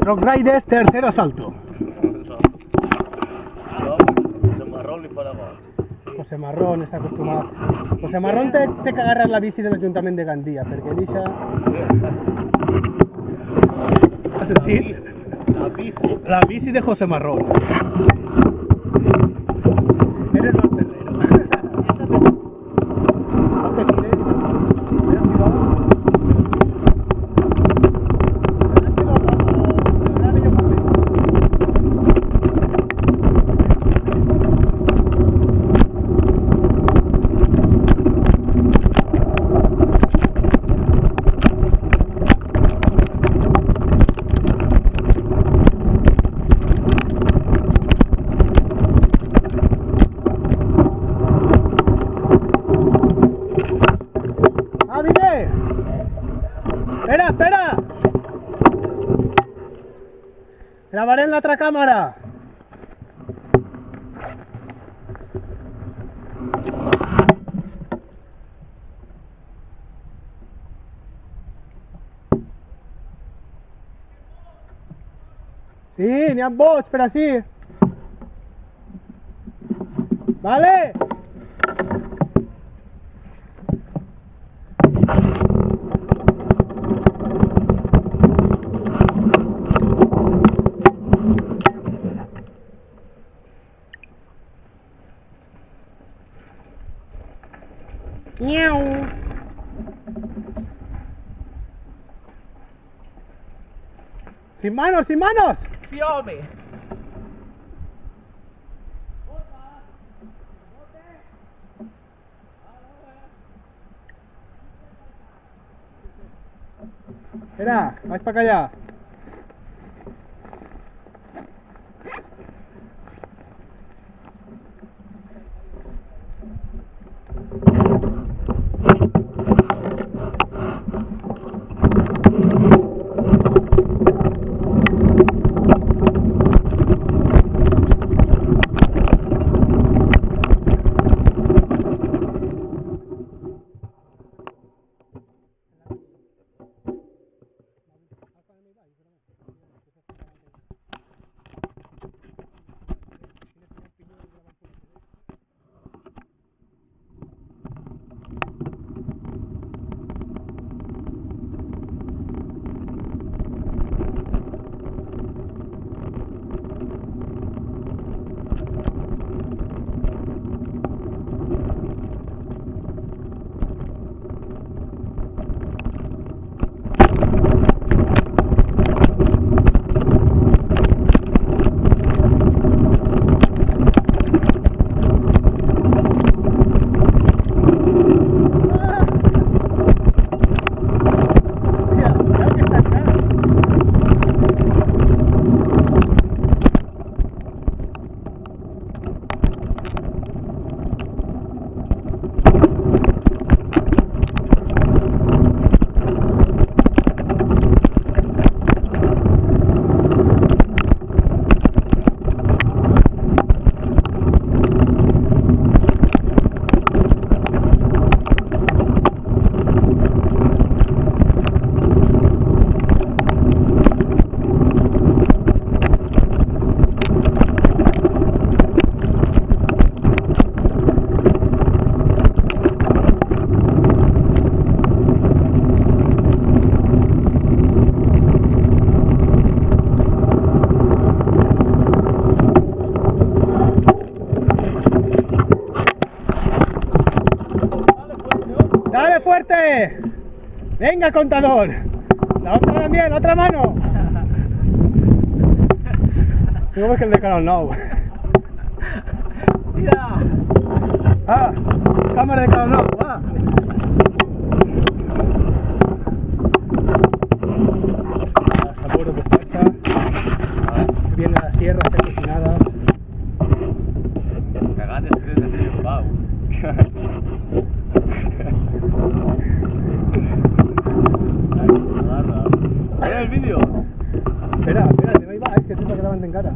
Rock Riders, tercer asalto. José Marrón y para abajo. José Marrón està acostumat. José Marrón té que agarrar la bici de l'Ajuntament de Gandia, perquè deixa... Has sentit? La bici de José Marrón. Eres más terrero. No te tires. Ten cuidado. Espera, espera. Grabaré en la otra cámara. Sí, ni a vos, espera, sí. ¿Vale? ¡Miau! ¡Sin manos, sin manos! ¡Sí, hombre! Espera, vais para allá. ¡Dale fuerte! ¡Venga, contador! La otra también, la otra mano. ¿Cómo es que el de Canal Now? ¡Mira! ¡Ah! ¡Cámara de Canal Now! ¡Ah! La puerta despacha. Viene la sierra, está cocinada. Cagate, se te hace un pavo. ¿Ves el vídeo? Espera, espera, ahí va, es que te está grabando en cara.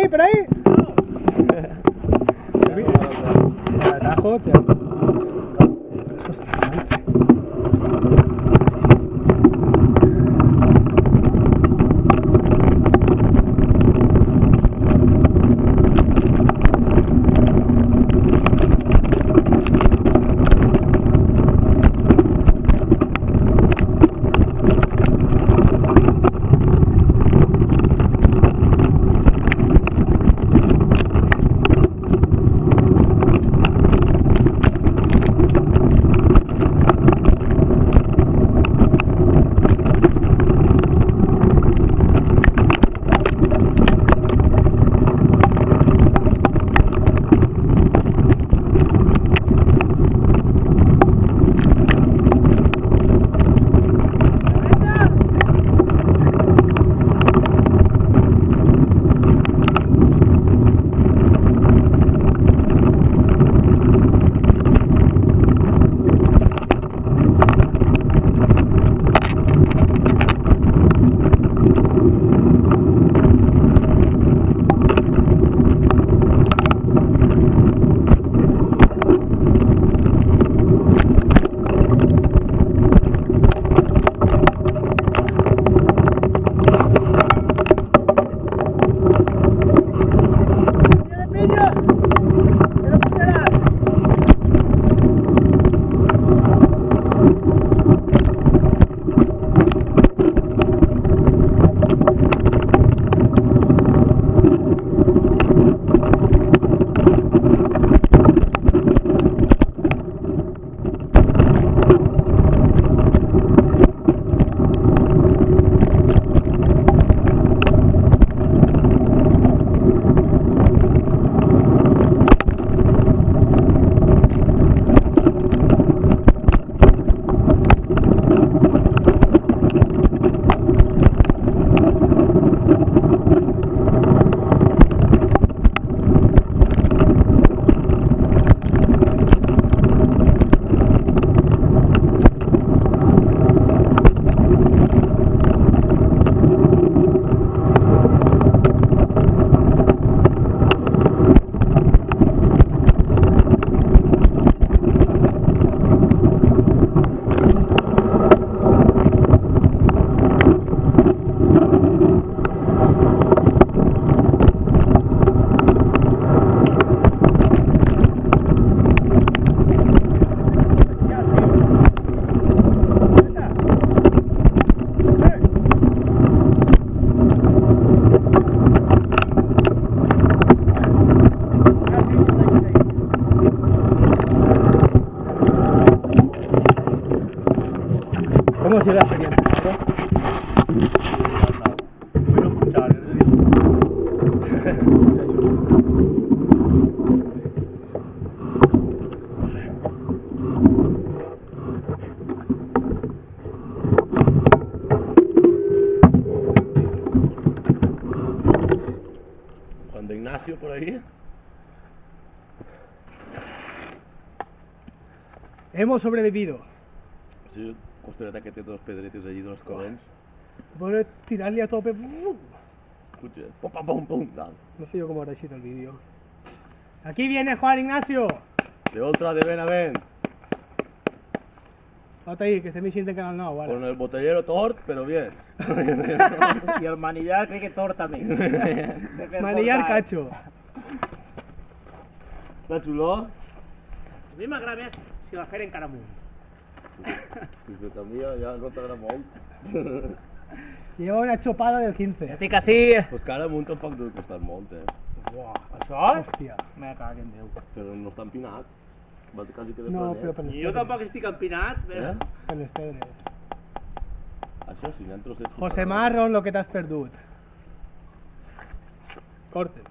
por ahí. Atajo, tío. ¿Cómo se da experiencia? Juan de Ignacio por ahí. Hemos sobrevivido. Sí, costarà que té dos pedretes allí, dos corrents. Voy a tirarle a tope. Escucha, pum, pum, pum, pum, tal. No sé yo cómo habrá sido el vídeo. Aquí viene Juan Ignacio. De otra de Benavent. Falta ahí, que se me siente canal no, Con vale. el botellero tort, pero bien. I el manillar crec que tort també. Manillar cacho. Està xulo? A mi m'agrada més si la fer encara amunt. Pues també ja no t'agrada molt. Lleva una chopada del 15. Estic així... Pues cara amunt tampoc deu costar molt, Uau, això? Hòstia. Me cago en Déu. Però no està empinat. Va quasi que de No, planet. però per les I jo pedres. tampoc estic empinat, però... Per les pedres. Això sí, n'hi ha trossets. José Marron, lo que t'has perdut. Corten.